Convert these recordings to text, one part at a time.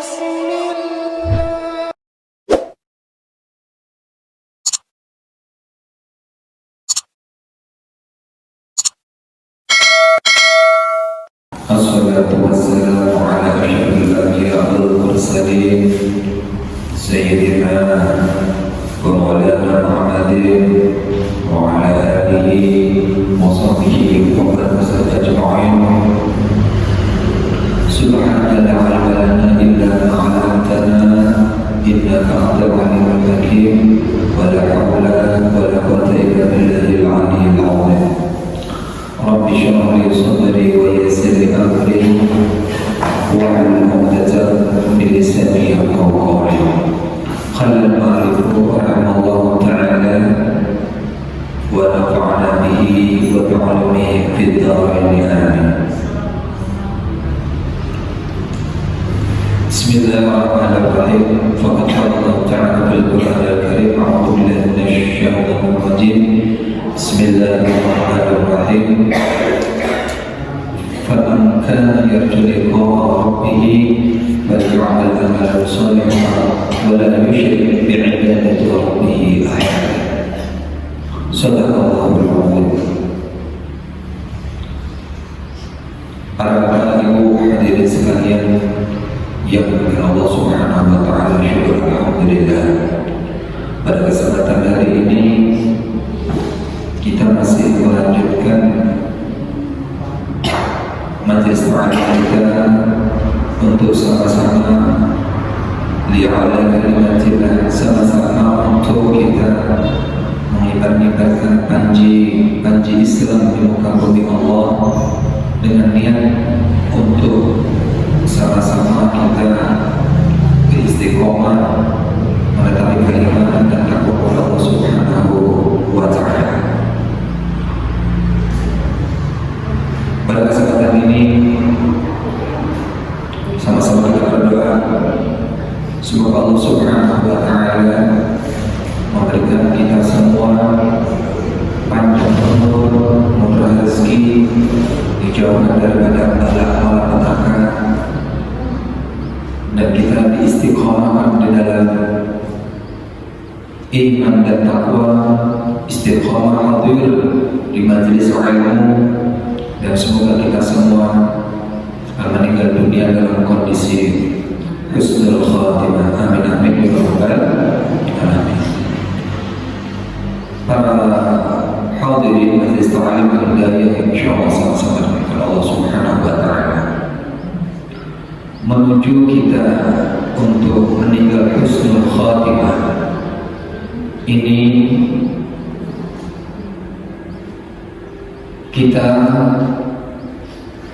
Assalatu wassalamu ala asyrafil anbiya'i wal mursalin sayyidina wa maulana Muhammadin wa ala alihi wa sahbihi wa man ajma'in. Subhanaka la ilma lana illa ma 'allamtana innaka antal alimul hakim wa la hawla wa la quwwata illa billahil 'aliyyil 'azim. Rabbi shrah li sadri wa yassir li amri wahlul 'uqdatam min lisani yafqahu qawli. Qala al-mu'allif rahimahullahu ta'ala wa nafa'ana bihi wa bi'ilmihi fid dharain amin. Bismillahirrahmanirrahim. Faqad qala Allah ta'ala fil Qur'anil Karim, a'udzu billahi minasy syaithanir rajim. Bismillahirrahmanirrahim. Faman kana yarju liqa'a rabbih faly'amal 'amalan shalihan wa la yushrik bi'ibadati rabbih ahadan. Shadaqallahul 'azim. Para bapak ibu hadirin sekalian yang dimuliakan Allah Subhanahu wa taala, syukur alhamdulillah. Pada kesempatan hari ini kita masih melanjutkan majelis ta'lim kita untuk sama-sama li'ala kalimatillah, sama-sama untuk kita mengibar-ibarkan panji Islam di muka bumi Allah dengan niat untuk sama-sama kita beristiqomah menetapi keimanan dan takwa kepada Allah Subhanahu wa taala. Pada kesempatan ini sama-sama kita berdoa semoga Allah Subhanahu wa taala memberikan kita semua panjang umur, murah rezeki, dijauhkan daripada malapetaka, dan kita diistiqomahkan di dalam iman dan takwa, istiqomah hadir di majelis ilmu, dan semoga kita semua meninggal dunia dalam kondisi husnul khatimah. Amin amin ya rabbal alamin. Para hadirin majelis ta'lim al-hidayah, insyaallah sama-sama dengan Allah Subhanahu wa taala menuju kita untuk meninggal husnul khatimah ini. Kita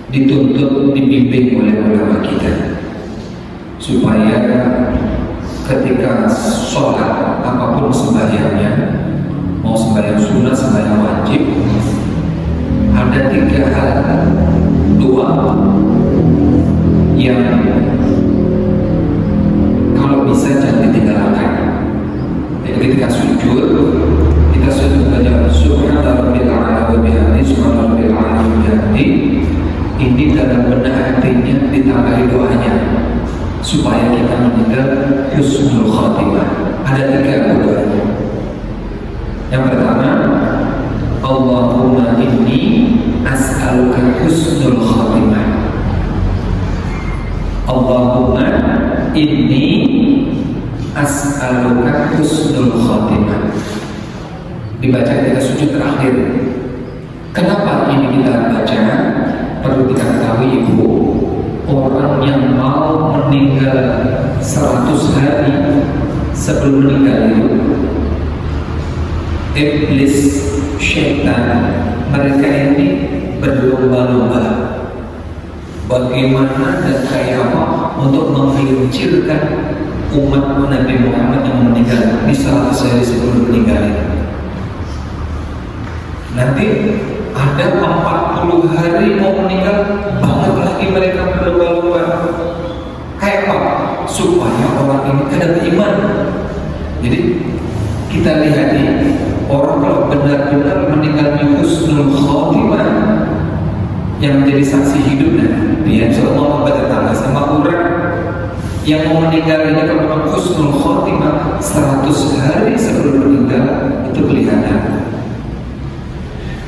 dituntut, dibimbing oleh ulama kita supaya ketika sholat apapun sembahyangnya, mau sembahyang sunat, sembahyang wajib, ada 3 hal doa yang kalau bisa jangan ditinggalkan. Jadi ketika sujud, kita sujud saja subhana rabbil a'la wa bihamdihi, subhana rabbil a'la wa bihamdihi. Ini dalam benak hatinya ditambahi doanya supaya kita meninggal husnul khatimah. Ada 3 doa. Yang pertama, Allahumma inni as'aluka husnul khatimah. Allahumma inni as'aluka husnul khatimah. Dibaca ketika sujud terakhir. Kenapa ini kita baca? Perlu kita ketahui ibu, orang yang mau meninggal 100 hari sebelum meninggal itu, iblis, syaitan, mereka ini berlomba-lomba bagaimana dan kayak apa untuk menggelincirkan umat Nabi Muhammad yang meninggal di 100 hari sebelum meninggal. Nanti ada 40 hari mau meninggal, banget lagi mereka berlomba-lomba. Kayak apa? Supaya orang ini ada iman. Jadi kita lihat nih, orang kalau benar-benar meninggal di husnul khatimah, yang menjadi saksi hidupnya dia insyaallah bertetangga sama orang Yang mau meninggal ini kalau memang husnul khotimah 100 hari sebelum meninggal itu kelihatan.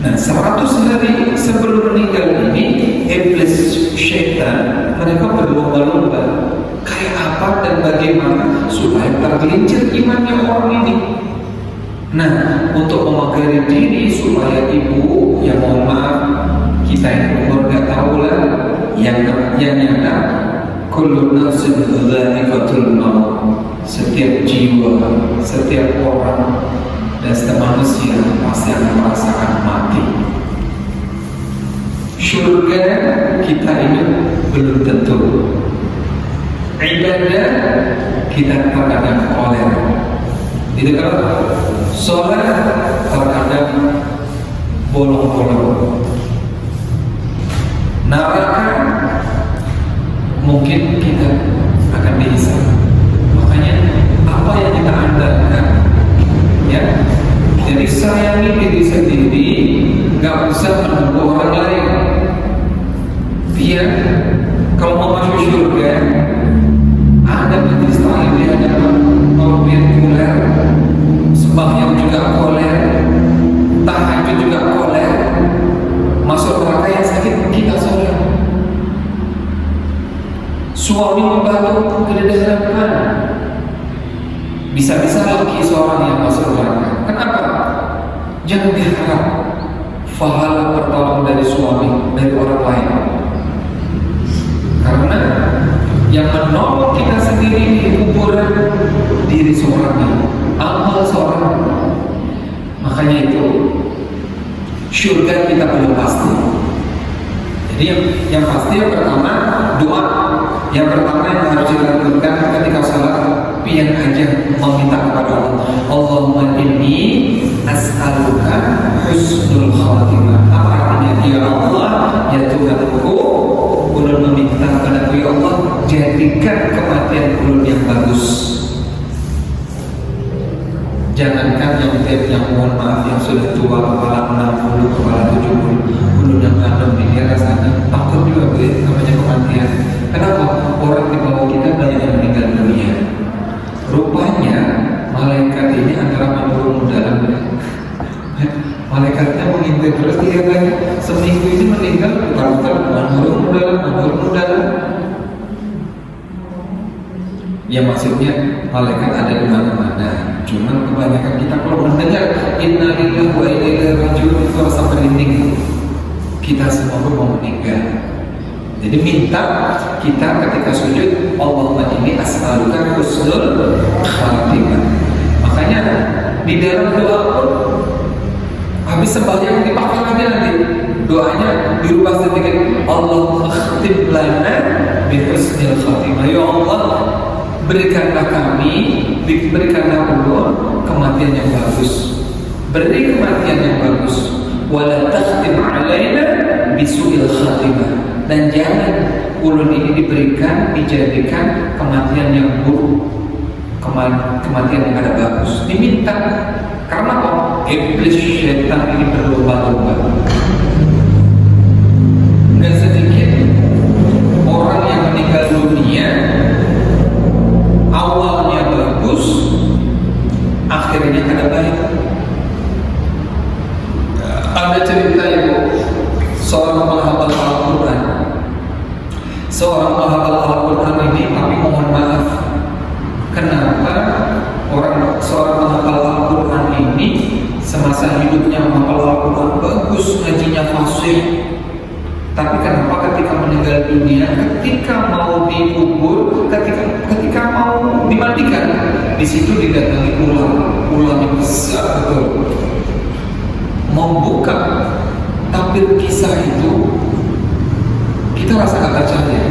Nah 100 hari sebelum meninggal ini iblis syaitan mereka berlomba-lomba kayak apa dan bagaimana supaya tergelincir imannya orang ini. Nah untuk memagari diri supaya ibu, ya mohon maaf kita ini umur gak tahu lah, yang nyata kullu nafsin dha'iqatul maut, setiap jiwa, setiap orang dan setiap manusia pasti akan merasakan mati. Surga kita ini belum tentu. Ibadah kita terkadang koler. Itu kalau sholat terkadang bolong-bolong. Neraka mungkin kita akan dihisab. Makanya apa yang kita andalkan, ya, jadi sayangi diri sendiri, gak usah menunggu orang lain. Dia kalau mau masuk surga ada majelis taklim, ada maulid reguler, sembahyang juga koler, tahajud juga koler. Masuk neraka yang sakit kita sholat. Suami membantu kedatangan, bisa-bisa laki seorang yang masuk neraka. Kenapa? Jangan diharap pahala pertolongan dari suami, dari orang lain. Karena yang menolong kita sendiri di kuburan diri seorang, amal seorang. Makanya itu surga kita belum pasti. Jadi yang pasti yang pertama doa. Yang pertama yang harus dilakukan ketika sholat, pian aja meminta kepada Allah. Allahumma inni as'aluka husnul khatimah. Apa artinya? Ya Allah, ya Tuhanku, ulun meminta kepada ya Allah, jadikan kematian ulun yang bagus. Jangankan yang mohon maaf yang sudah tua, kepala 60, kepala 70, ulun yang kandung ini rasanya takut juga namanya kematian. Kenapa? Orang di bawah kita banyak yang meninggal dunia. Rupanya malaikat ini antara mandur mudahan. Malaikatnya mengintai terus dia banyak. Seminggu ini meninggal bukan mandur mudahan. Ya maksudnya malaikat ada di mana-mana. Cuman kebanyakan kita kalau mendengar inna lillahi wa inna ilaihi raji'un itu rasa merinding. Kita semua mau meninggal. Jadi minta kita ketika sujud, Allahumma inni as'aluka husnul khatimah. Makanya di dalam doa pun habis sembahyang dipakai lagi nanti doanya dirubah sedikit. Allahumma khatim lana bi husnil khatimah. Ya Allah, berikanlah kami, berikanlah ulun kematian yang bagus. Beri kematian yang bagus. Wala takhtim alaina bisu'il khatimah. Dan jangan ulun ini dijadikan kematian yang buruk, kematian yang ada bagus. Diminta karena kok iblis syaitan ini berlomba-lomba. Nggak sedikit orang yang meninggal dunia awalnya bagus, akhirnya kada baik. Ada cerita itu seorang penghafal Al-Quran. Seorang penghafal Al-Quran ini, tapi mohon maaf, kenapa seorang penghafal Al-Quran ini semasa hidupnya menghafal Al-Quran bagus, ngajinya fasih, tapi kenapa ketika meninggal dunia, ketika mau dikubur, ketika mau dimandikan, di situ didatangi ular yang besar betul, membuka tampil kisah itu, kita rasa gak percaya.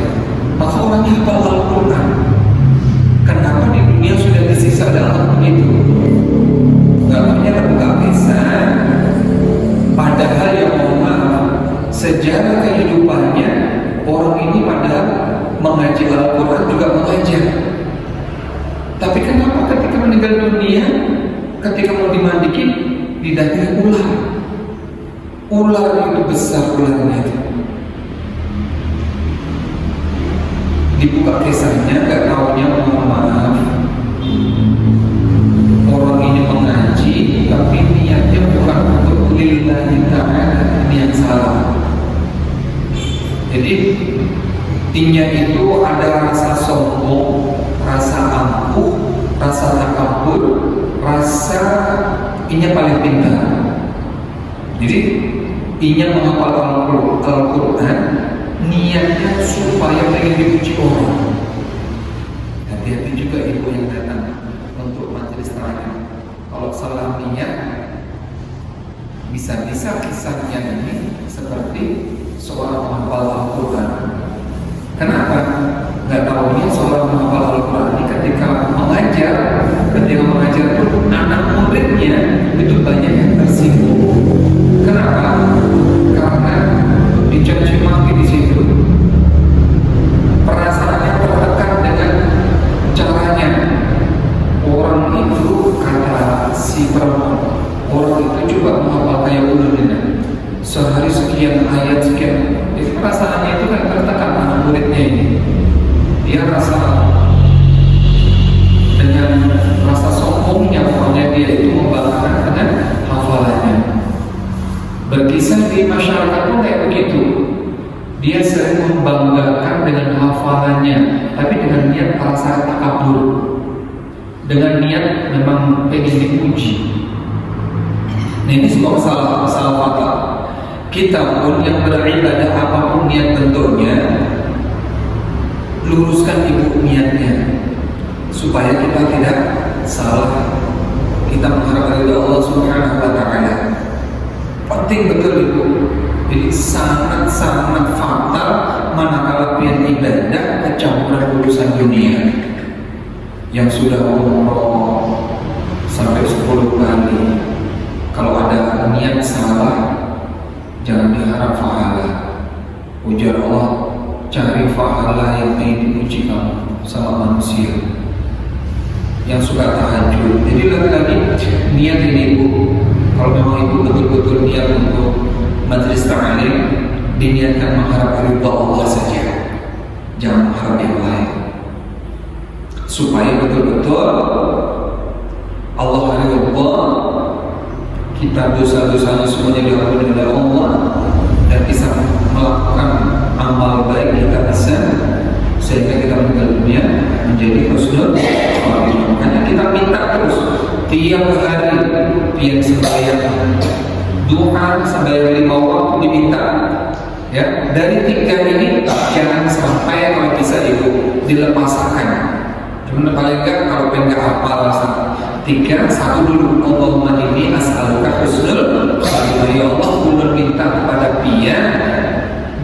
Maka orangnya hafal Al-Quran, kenapa di dunia sudah disisa dalam begitu? Gambarnya terbuka kisah, padahal yang mohon maaf, sejarah kehidupannya orang ini padahal mengaji Al-Quran juga mengajar. Tapi kenapa ketika meninggal dunia, ketika mau dimandikan, didatangi ular. Ular itu besar ularnya itu. Dibuka kisahnya, gak taunya Inya itu ada rasa sombong, rasa angkuh, rasa takabur, rasa inya paling pintar. Jadi inya menghafal Al-Quran, niatnya supaya pengen dipuji orang. Hati-hati juga ibu yang datang untuk majelis terakhir. Kalau salah niat, bisa-bisa kisahnya ini seperti seorang menghafal Al-Quran. Kenapa? Nggak tahunya seorang menghafal Al-Quran ini ketika mengajar itu anak muridnya itu banyak yang tersinggung. Kenapa? Karena dicaci maki di situ. Perasaannya tertekan dengan caranya. Orang itu kata si perempuan, orang itu coba menghafal kayak ulunnya. Sehari sekian ayat sekian. Jadi perasaannya itu kan tertekan anak muridnya ini. Dia rasa dengan rasa sombongnya, pokoknya dia itu membanggakan dengan hafalannya. Berkisah di masyarakat pun kayak begitu. Dia sering membanggakan dengan hafalannya, tapi dengan niat rasa takabur, dengan niat memang pengen dipuji. Nah, ini semua salah fatal. Kita pun yang beribadah apapun niat bentuknya, luruskan ibu niatnya supaya kita tidak salah. Kita mengharap dari Allah Subhanahu wa Ta'ala. Penting betul itu. Jadi sangat fatal manakala pian ibadah kecampuran urusan dunia. Yang sudah umroh sampai 10 kali, kalau ada niat salah, jangan diharap pahala. Ujar Allah, cari pahala yang ingin dipuji kamu sama manusia yang suka tahajud. Jadi lagi-lagi niat ini ibu, kalau memang ibu betul-betul niat untuk majelis ta'lim, diniatkan mengharap ridha Allah saja, jangan mengharap yang lain, supaya betul-betul Allah ridha, kita dosa-dosanya semuanya diampuni oleh Allah, dan bisa melakukan amal baik kita bisa, sehingga kita meninggal dunia menjadi husnul khatimah. Makanya kita minta terus tiap hari pian sembahyang duha, sembahyang 5 waktu diminta. Ya, dari 3 ini jangan sampai kalau bisa ibu dilepaskan. Cuma paling enggak kalau pengen hafal 3, 1 dulu. Allahumma inni as'aluka husnul khatimah. Ya Allah, ulun minta kepada pian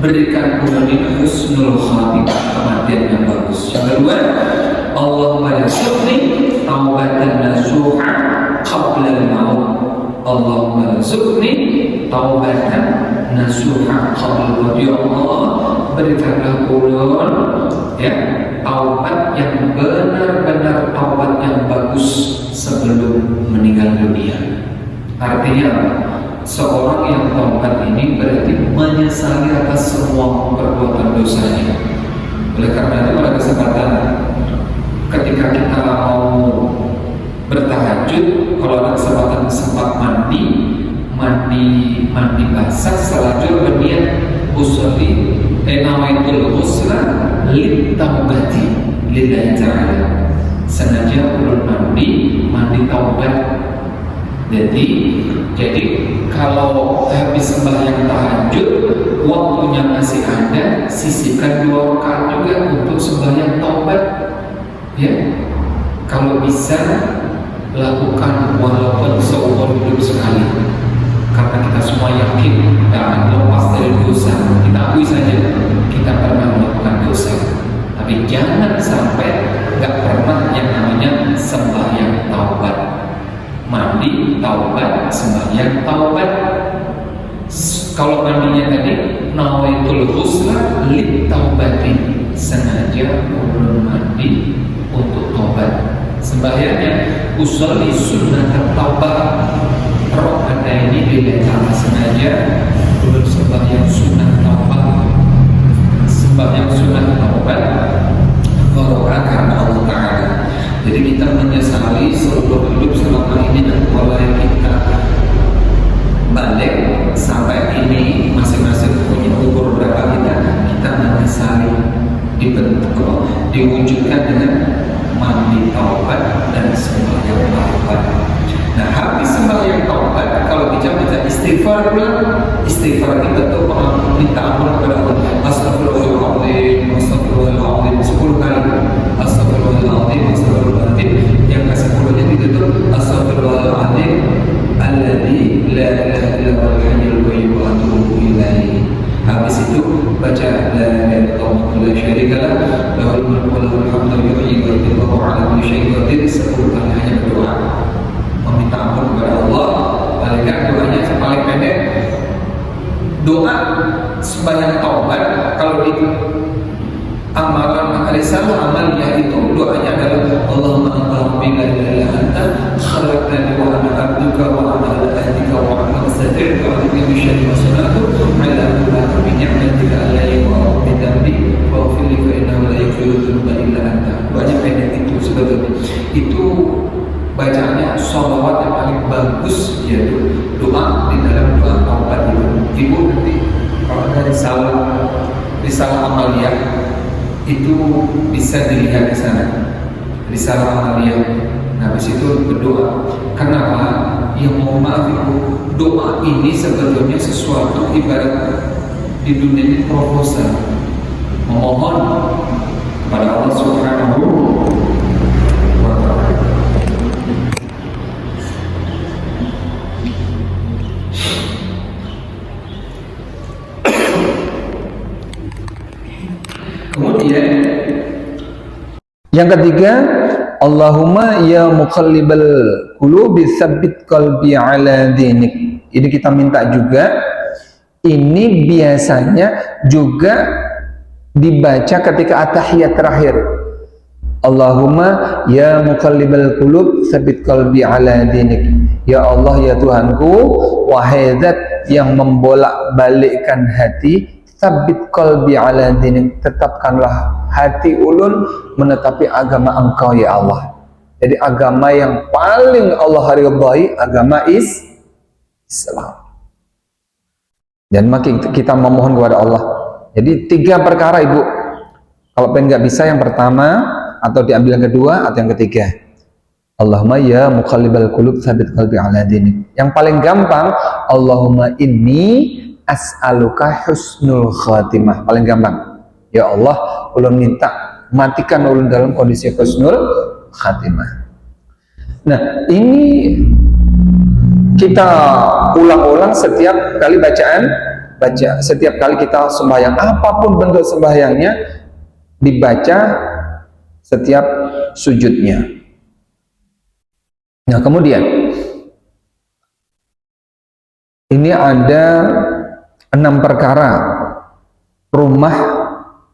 berikan ulun husnul khatimah, kematian yang bagus. Yang kedua, Allahumma yarzuqni taubatan nasuha qabla al-maut. Allahumma yarzuqni taubatan nasuha qabla al-maut. Ya Allah, berikanlah ulun ya taubat yang benar-benar taubat yang bagus sebelum meninggal dunia. Artinya seorang yang taubat ini berarti menyesali atas semua perbuatan dosanya. Oleh karena itu pada kesempatan ketika kita mau bertahajud, kalau ada kesempatan sempat mandi basah, selanjutnya berniat usolli nawaitul husna lit taubati lillahi ta'ala. Sengaja ulun mandi taubat. Jadi kalau habis sembahyang tahajud, waktunya masih ada, sisihkan 2 rakaat juga untuk sembahyang taubat. Ya, kalau bisa lakukan walaupun seumur hidup sekali, karena kita semua yakin tidak akan lepas dari dosa. Kita akui saja kita pernah melakukan dosa, tapi jangan sampai nggak pernah yang namanya sembahyang taubat. Mandi taubat, sembahyang taubat. Kalau mandinya tadi nawaitul husna lit taubati, sengaja ulun mandi untuk taubat. Sembahyangnya usolli sunnat taubat, rokaat ini diletakkan sengaja ulun sembahyang sunnah taubat. Sembahyang sunnah taubat rokaat karena Allah Ta'ala. Jadi kita menyesali seluruh hidup selama ini, dan mulai kita balik sampai ini masing-masing punya umur berapa kita menyesali diwujudkan dengan mandi taubat dan sembahyang taubat. Nah, habis sembahyang taubat, kalau baca istighfar pula, istighfar kita tuh minta ampun kepada Allah. Astagfirullahaladzim, astagfirullahaladzim 10 kali. Astagfirullahaladzim, astagfirullahaladzim. Yang ke-10-nya itu tuh astagfirullahaladzim alladzi la ilaha illa huwal hayyul qayyum wa atubu ilaihi. Habis itu baca la ilaha illallah la syarika lah, lahul mulku wa lahul hamdu yuhyi wa yumiitu wa huwa ala kulli syai'in qadir. 10 kali hanya berdoa meminta ampun kepada Allah. Malaikat doanya paling pendek. Doa sembahyang taubat kalau di amalan risalah amalnya itu doanya adalah Allahumma anta rabbi la ilaha illa anta khalaqtani wa ana abduka wa ana ala ahdika wa ana astagfiruka wa atubu ilaik min syarri ma sana'tu ala kulli min ni'matika alayya wa rabbi dambi wa ighfir li fa innahu la yaghfiru dzunuba illa anta. Doanya pendek itu sebetulnya. Itu bacaannya sholawat yang paling bagus, yaitu doa di dalam doa taubat itu. Ibu nanti kalau ada risalah amaliyah itu bisa dilihat di sana, risalah amaliyah. Nah, di situ berdoa. Kenapa? Ya mohon maaf ibu, doa ini sebetulnya sesuatu ibarat di dunia ini proposal, memohon kepada Allah Subhanahu wa Ta'ala. Kemudian yang ketiga, Allahumma ya muqallibal qulubi tsabbit qalbi ala dinik. Ini kita minta juga. Ini biasanya juga dibaca ketika at-tahiyat terakhir. Allahumma ya muqallibal qulub tsabbit qalbi ala dinik. Ya Allah ya Tuhanku, wahai Zat yang membolak-balikkan hati, tsabbit qalbi ala dinik, tetapkanlah hati ulun menetapi agama Engkau ya Allah. Jadi agama yang paling Allah ridhai agama Islam. Dan maka kita memohon kepada Allah. Jadi 3 perkara ibu. Kalau pengen nggak bisa yang pertama, atau diambil yang kedua, atau yang ketiga. Allahumma ya muqallibal qulub tsabbit qalbi ala dinik. Yang paling gampang, Allahumma inni as'aluka husnul khatimah. Paling gampang. Ya Allah, ulun minta matikan ulun dalam kondisi husnul khatimah. Nah, ini kita ulang-ulang setiap kali setiap kali kita sembahyang, apapun bentuk sembahyangnya, dibaca setiap sujudnya. Nah, kemudian ini ada 6 perkara rumah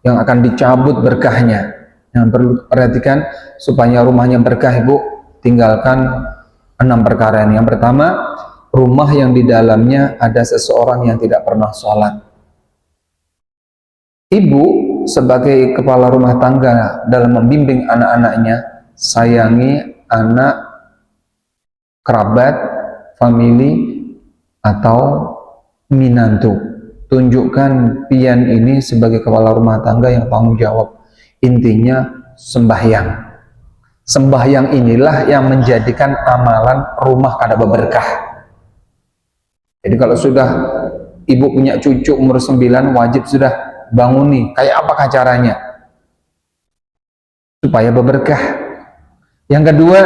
yang akan dicabut berkahnya. Yang perlu perhatikan supaya rumahnya berkah ibu, tinggalkan 6 perkara ini. Yang pertama, rumah yang di dalamnya ada seseorang yang tidak pernah sholat. Ibu sebagai kepala rumah tangga dalam membimbing anak-anaknya, sayangi anak, kerabat, famili, atau minantu. Tunjukkan pian ini sebagai kepala rumah tangga yang tanggung jawab. Intinya sembahyang. Sembahyang inilah yang menjadikan amalan rumah kada berkah. Jadi kalau sudah ibu punya cucu umur 9, wajib sudah banguni. Kayak apakah caranya? Supaya berberkah. Yang kedua,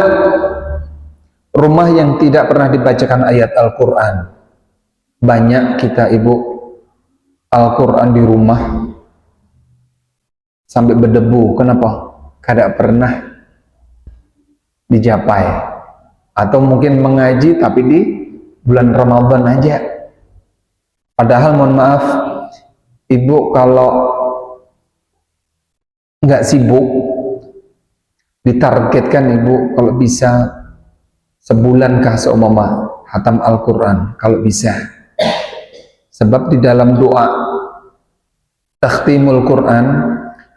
rumah yang tidak pernah dibacakan ayat Al-Quran. Banyak kita ibu Al-Quran di rumah sampai berdebu. Kenapa? Kada pernah dijapai. Atau mungkin mengaji tapi di bulan Ramadan aja. Padahal mohon maaf ibu, kalau nggak sibuk, ditargetkan ibu kalau bisa sebulan kah seumpama hatam Al-Quran kalau bisa. Sebab di dalam doa takhtimul Quran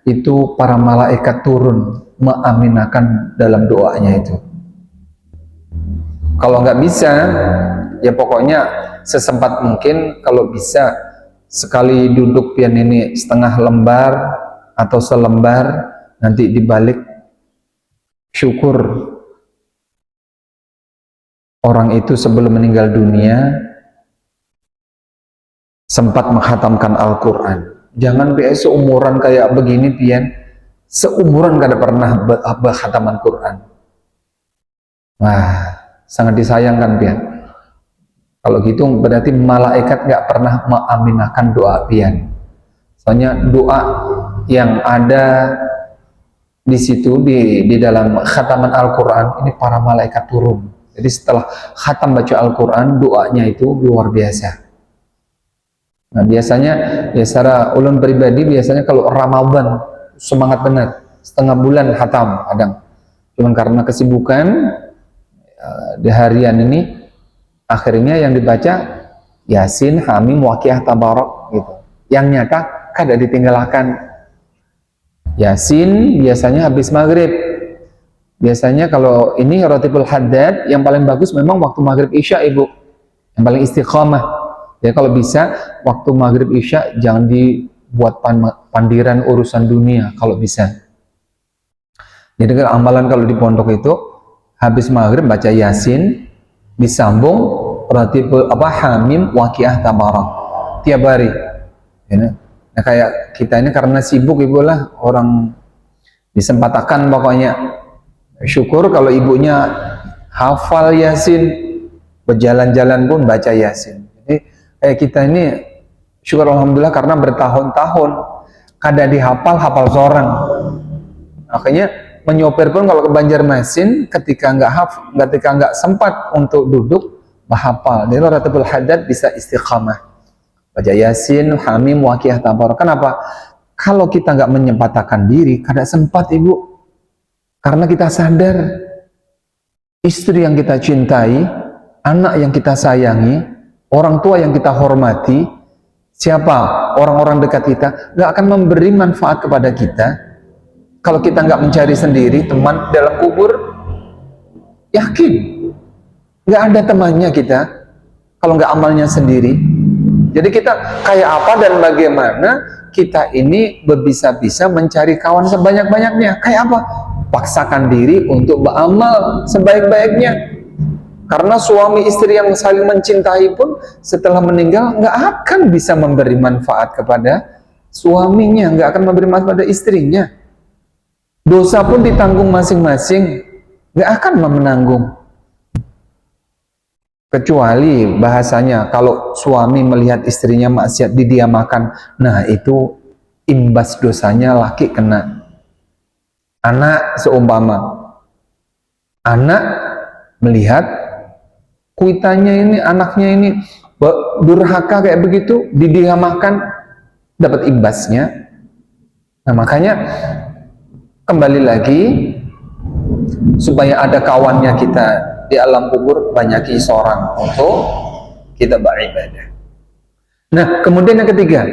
itu para malaikat turun mengaminakan dalam doanya itu. Kalau nggak bisa, ya pokoknya sesempat mungkin kalau bisa sekali duduk pian ini setengah lembar atau selembar, nanti dibalik syukur orang itu sebelum meninggal dunia sempat menghatamkan Al-Quran. Jangan seumuran kayak begini pian, seumuran kada pernah khataman Quran. Wah, sangat disayangkan pian. Kalau gitu berarti malaikat nggak pernah mengaminahkan doa pian. Soalnya doa yang ada di situ di dalam khataman Al-Quran ini para malaikat turun. Jadi setelah khatam baca Al-Quran, doanya itu luar biasa. Nah biasanya ya secara ulun pribadi biasanya kalau Ramadan semangat benar, setengah bulan khatam kadang. Cuman karena kesibukan di harian ini akhirnya yang dibaca Yasin, Hamim, Waqiah, Tabarak gitu. Yang nyata kada ditinggalkan. Yasin biasanya habis maghrib. Biasanya kalau ini Ratibul Haddad yang paling bagus memang waktu maghrib isya ibu, yang paling istiqamah. Ya kalau bisa waktu maghrib isya jangan dibuat pandiran urusan dunia kalau bisa. Jadi amalan kalau di pondok itu habis maghrib baca Yasin, disambung Ratibul Hamim, Waqiah, Tabarak tiap hari. Ya, nah kayak kita ini karena sibuk ibu lah, orang disempatakan pokoknya. Syukur kalau ibunya hafal Yasin, berjalan-jalan pun baca Yasin. Jadi kayak kita ini syukur alhamdulillah karena bertahun-tahun kada dihafal seorang. Makanya menyopir pun kalau ke Banjarmasin ketika nggak sempat untuk duduk menghafal. Jadi Ratibul Haddad bisa istiqamah. Baca Yasin, Hamim, Waqiah, Tabarak. Kenapa? Kalau kita nggak menyempatkan diri, kada sempat ibu. Karena kita sadar istri yang kita cintai, anak yang kita sayangi, orang tua yang kita hormati, siapa orang-orang dekat kita, nggak akan memberi manfaat kepada kita kalau kita nggak mencari sendiri teman dalam kubur. Yakin nggak ada temannya kita kalau nggak amalnya sendiri. Jadi kita kayak apa dan bagaimana kita ini berbisa-bisa mencari kawan sebanyak-banyaknya. Kayak apa? Paksakan diri untuk beramal sebaik-baiknya. Karena suami istri yang saling mencintai pun setelah meninggal nggak akan bisa memberi manfaat kepada suaminya, nggak akan memberi manfaat pada istrinya. Dosa pun ditanggung masing-masing, nggak akan menanggung. Kecuali bahasanya kalau suami melihat istrinya maksiat didiamakan, nah itu imbas dosanya laki kena. Anak seumpama anak melihat kuitannya ini, anaknya ini durhaka kayak begitu, didiamakan, dapat imbasnya. Nah makanya kembali lagi supaya ada kawannya kita di alam kubur, banyaki seorang untuk kita beribadah. Nah kemudian yang ketiga,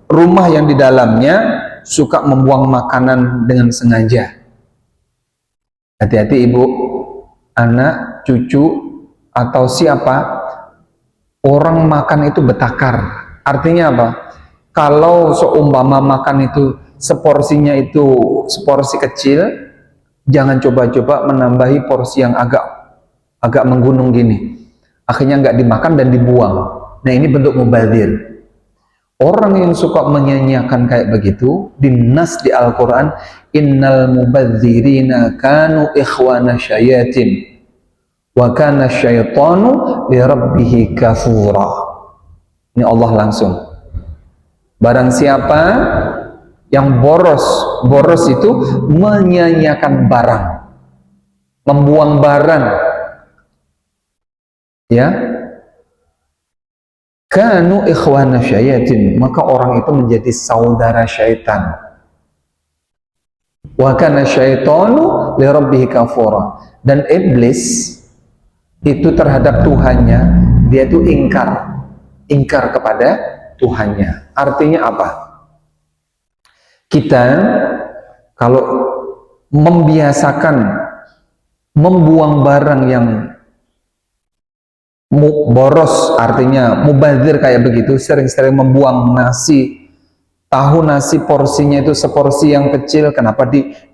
rumah yang di dalamnya suka membuang makanan dengan sengaja. Hati-hati ibu, anak, cucu, atau siapa, orang makan itu betakar. Artinya apa? Kalau seumpama makan itu seporsinya itu seporsi kecil, jangan coba-coba menambahi porsi yang agak menggunung gini. Akhirnya nggak dimakan dan dibuang. Nah ini bentuk mubadzir. Orang yang suka menyanyiakan kayak begitu, dinas di Al-Quran, innal mubadzirina kanu ikhwana syayatin wa kana syaitanu li rabbihi kafura. Ini Allah langsung. Barang siapa yang boros itu menyanyiakan barang, membuang barang, ya, kanu ikhwana syayatin, maka orang itu menjadi saudara syaitan. Wa kana syaitanu li rabbihi kafura, dan iblis itu terhadap Tuhannya dia itu ingkar kepada Tuhannya. Artinya apa? Kita kalau membiasakan membuang barang yang boros, artinya mubazir kayak begitu, sering-sering membuang nasi, tahu nasi porsinya itu seporsi yang kecil, kenapa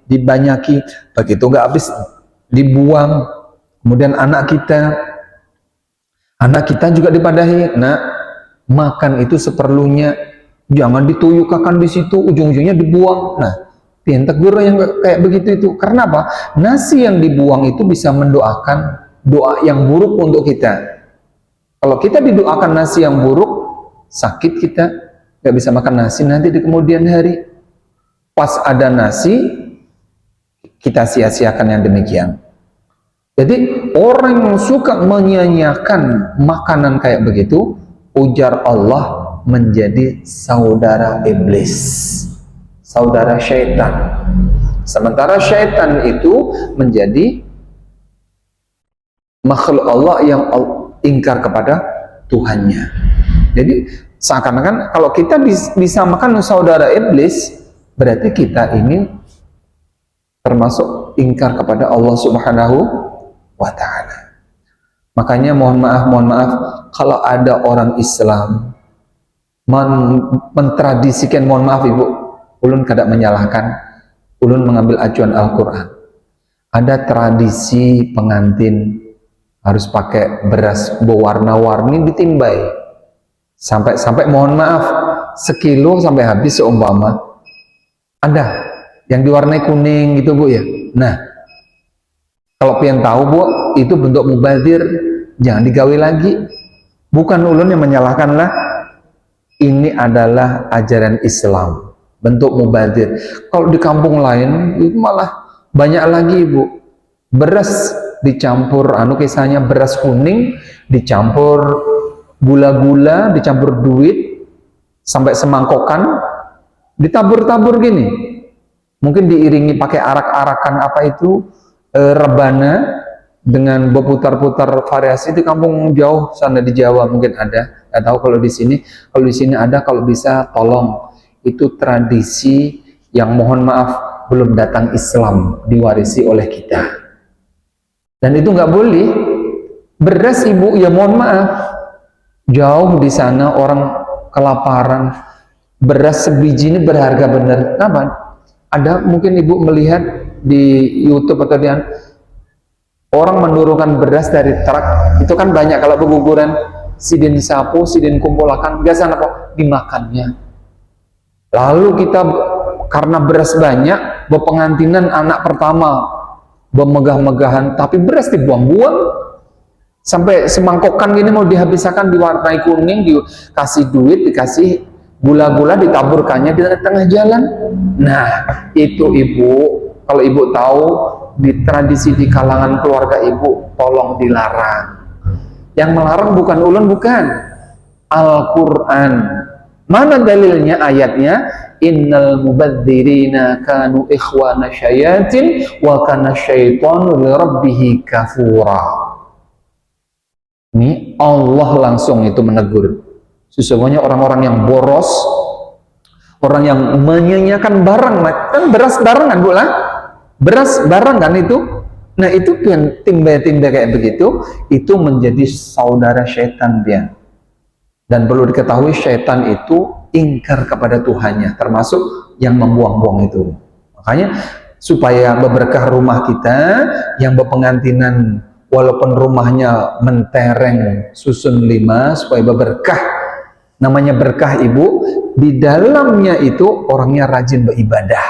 dibanyaki? Begitu nggak habis dibuang. Kemudian anak kita juga dipadahi. Nah, makan itu seperlunya, jangan dituyukakan di situ, ujung-ujungnya dibuang. Nah, pian tegur yang kayak begitu itu. Karena apa? Nasi yang dibuang itu bisa mendoakan doa yang buruk untuk kita. Kalau kita didoakan nasi yang buruk, sakit kita, nggak bisa makan nasi nanti di kemudian hari. Pas ada nasi, kita sia-siakan yang demikian. Jadi orang yang suka menyia-nyiakan makanan kayak begitu, ujar Allah, menjadi saudara iblis, saudara syaitan. Sementara syaitan itu menjadi makhluk Allah yang ingkar kepada Tuhannya. Jadi seakan-akan kalau kita bisa makan saudara iblis, berarti kita ini termasuk ingkar kepada Allah Subhanahu wa ta'ala. Makanya mohon maaf kalau ada orang Islam mentradisikan, mohon maaf Ibu, ulun kada menyalahkan, ulun mengambil acuan Al-Quran. Ada tradisi pengantin harus pakai beras berwarna-warni ditimbai, sampai mohon maaf sekilo sampai habis seumpama. Ada yang diwarnai kuning gitu Bu ya. Nah, kalau pengen tahu Bu, itu bentuk mubazir, jangan digawe lagi. Bukan ulun yang menyalahkan lah, ini adalah ajaran Islam, bentuk mubazir. Kalau di kampung lain itu malah banyak lagi Bu, beras dicampur, kisahnya beras kuning dicampur gula-gula, dicampur duit sampai semangkokan, ditabur-tabur gini. Mungkin diiringi pakai arak-arakan apa itu, rebana, dengan berputar-putar variasi. Di kampung jauh sana di Jawa mungkin ada, nggak tahu kalau di sini. Kalau di sini ada, kalau bisa tolong, itu tradisi yang mohon maaf belum datang Islam, diwarisi oleh kita. Dan itu nggak boleh. Beras Ibu, ya mohon maaf, jauh di sana orang kelaparan, beras sebiji ini berharga benar. Kenapa? Ada mungkin Ibu melihat di YouTube atau di orang menurunkan beras dari truk, itu kan banyak kalau berguguran, sidin sapu, sidin kumpulakan, biasa apa? Dimakannya. Lalu kita karena beras banyak, berpengantinan anak pertama, bermegah-megahan, tapi beras dibuang-buang, sampai semangkokan gini mau dihabiskan, diwarnai kuning, dikasih duit, dikasih gula-gula, ditaburkannya di tengah jalan. Nah, itu Ibu, kalau Ibu tahu di tradisi di kalangan keluarga Ibu, tolong dilarang. Yang melarang bukan ulun, bukan Al-Quran. Mana dalilnya, ayatnya? Innal mubadzirina kanu ikhwana syayatin wa kana syaitanu lirabbih kafura. Ini Allah langsung itu menegur. Sesungguhnya orang-orang yang boros, orang yang menyanyiakan barang, kan beras barangan Bu lah, beras barang kan itu. Nah itu yang timba-timba kayak begitu, itu menjadi saudara syaitan dia. Dan perlu diketahui, syaitan itu ingkar kepada Tuhannya, termasuk yang membuang-buang itu. Makanya supaya berberkah rumah kita yang berpengantinan, walaupun rumahnya mentereng susun 5, supaya berberkah. Namanya berkah Ibu, di dalamnya itu orangnya rajin beribadah,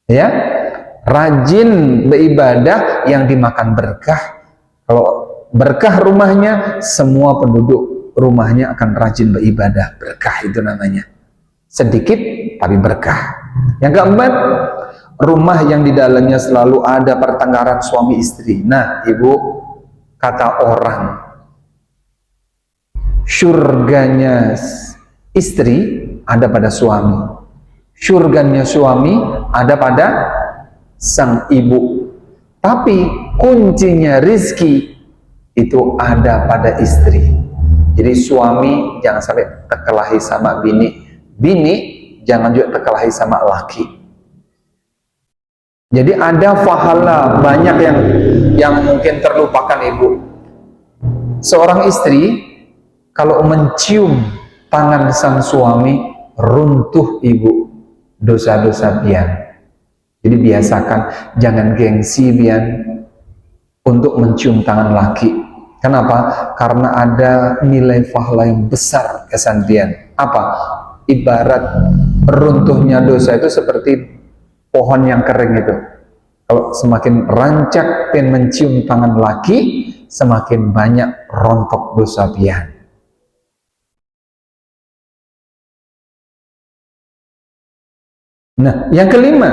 ya, rajin beribadah, yang dimakan berkah. Kalau berkah rumahnya, semua penduduk rumahnya akan rajin beribadah. Berkah itu namanya, sedikit tapi berkah. Yang keempat, rumah yang di dalamnya selalu ada pertengkaran suami istri. Nah Ibu, kata orang, surganya istri ada pada suami, surganya suami ada pada sang ibu, tapi kuncinya rizki itu ada pada istri. Jadi suami jangan sampai terkelahi sama bini, bini jangan juga terkelahi sama laki. Jadi ada pahala banyak yang mungkin terlupakan Ibu. Seorang istri kalau mencium tangan sang suami, runtuh ibu dosa-dosa pian. Jadi biasakan jangan gengsi pian untuk mencium tangan laki. Kenapa? Karena ada nilai pahala yang besar kesan pian. Apa? Ibarat runtuhnya dosa itu seperti pohon yang kering itu. Kalau semakin rancak pian mencium tangan laki, semakin banyak rontok dosa pian. Nah, yang kelima,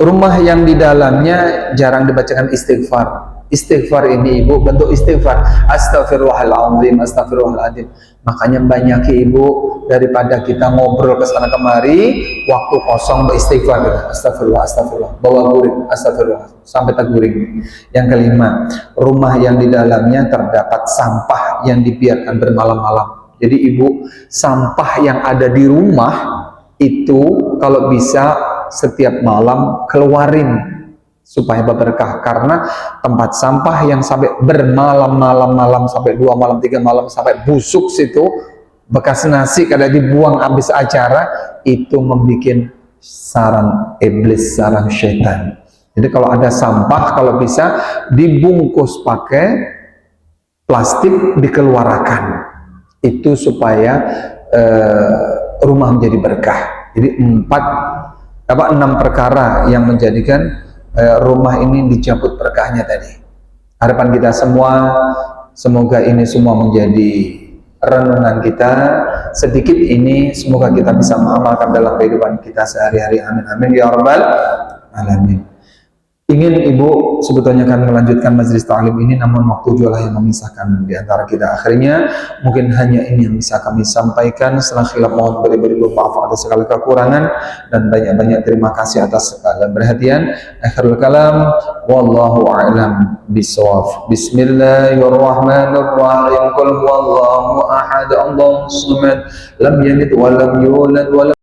rumah yang di dalamnya jarang dibacakan istighfar. Istighfar ini ibu, bentuk istighfar, astagfirullahaladzim, astagfirullahaladzim. Makanya banyak ibu, daripada kita ngobrol ke sana kemari, waktu kosong beristighfar, astagfirullah, astagfirullah, bawa guring, astagfirullah, sampai terguring. Yang kelima, rumah yang di dalamnya terdapat sampah yang dibiarkan bermalam-malam. Jadi ibu, sampah yang ada di rumah itu kalau bisa setiap malam keluarin supaya berkah, karena tempat sampah yang sampai bermalam-malam sampai 2 malam 3 malam sampai busuk situ, bekas nasi kada dibuang habis acara, itu membuat sarang iblis, sarang syaitan. Jadi kalau ada sampah, kalau bisa dibungkus pakai plastik, dikeluarkan, itu supaya rumah menjadi berkah. Jadi 6 perkara yang menjadikan rumah ini dicabut berkahnya tadi. Harapan kita semua, semoga ini semua menjadi renungan kita. Sedikit ini semoga kita bisa mengamalkan dalam kehidupan kita sehari-hari. Amin amin ya rabbal alamin. Ingin ibu sebetulnya akan melanjutkan majelis ta'lim ini, namun waktu jualah yang memisahkan di antara kita. Akhirnya mungkin hanya ini yang bisa kami sampaikan. Setelah khilaf mohon beri maaf atas segala kekurangan, dan banyak-banyak terima kasih atas segala perhatian. Akhirul kalam, wallahu a'lam bishawab. Bismillahirrahmanirrahim. Qul huwallahu ahad, Allahus samad, lam yalid wa lam yulad wa lam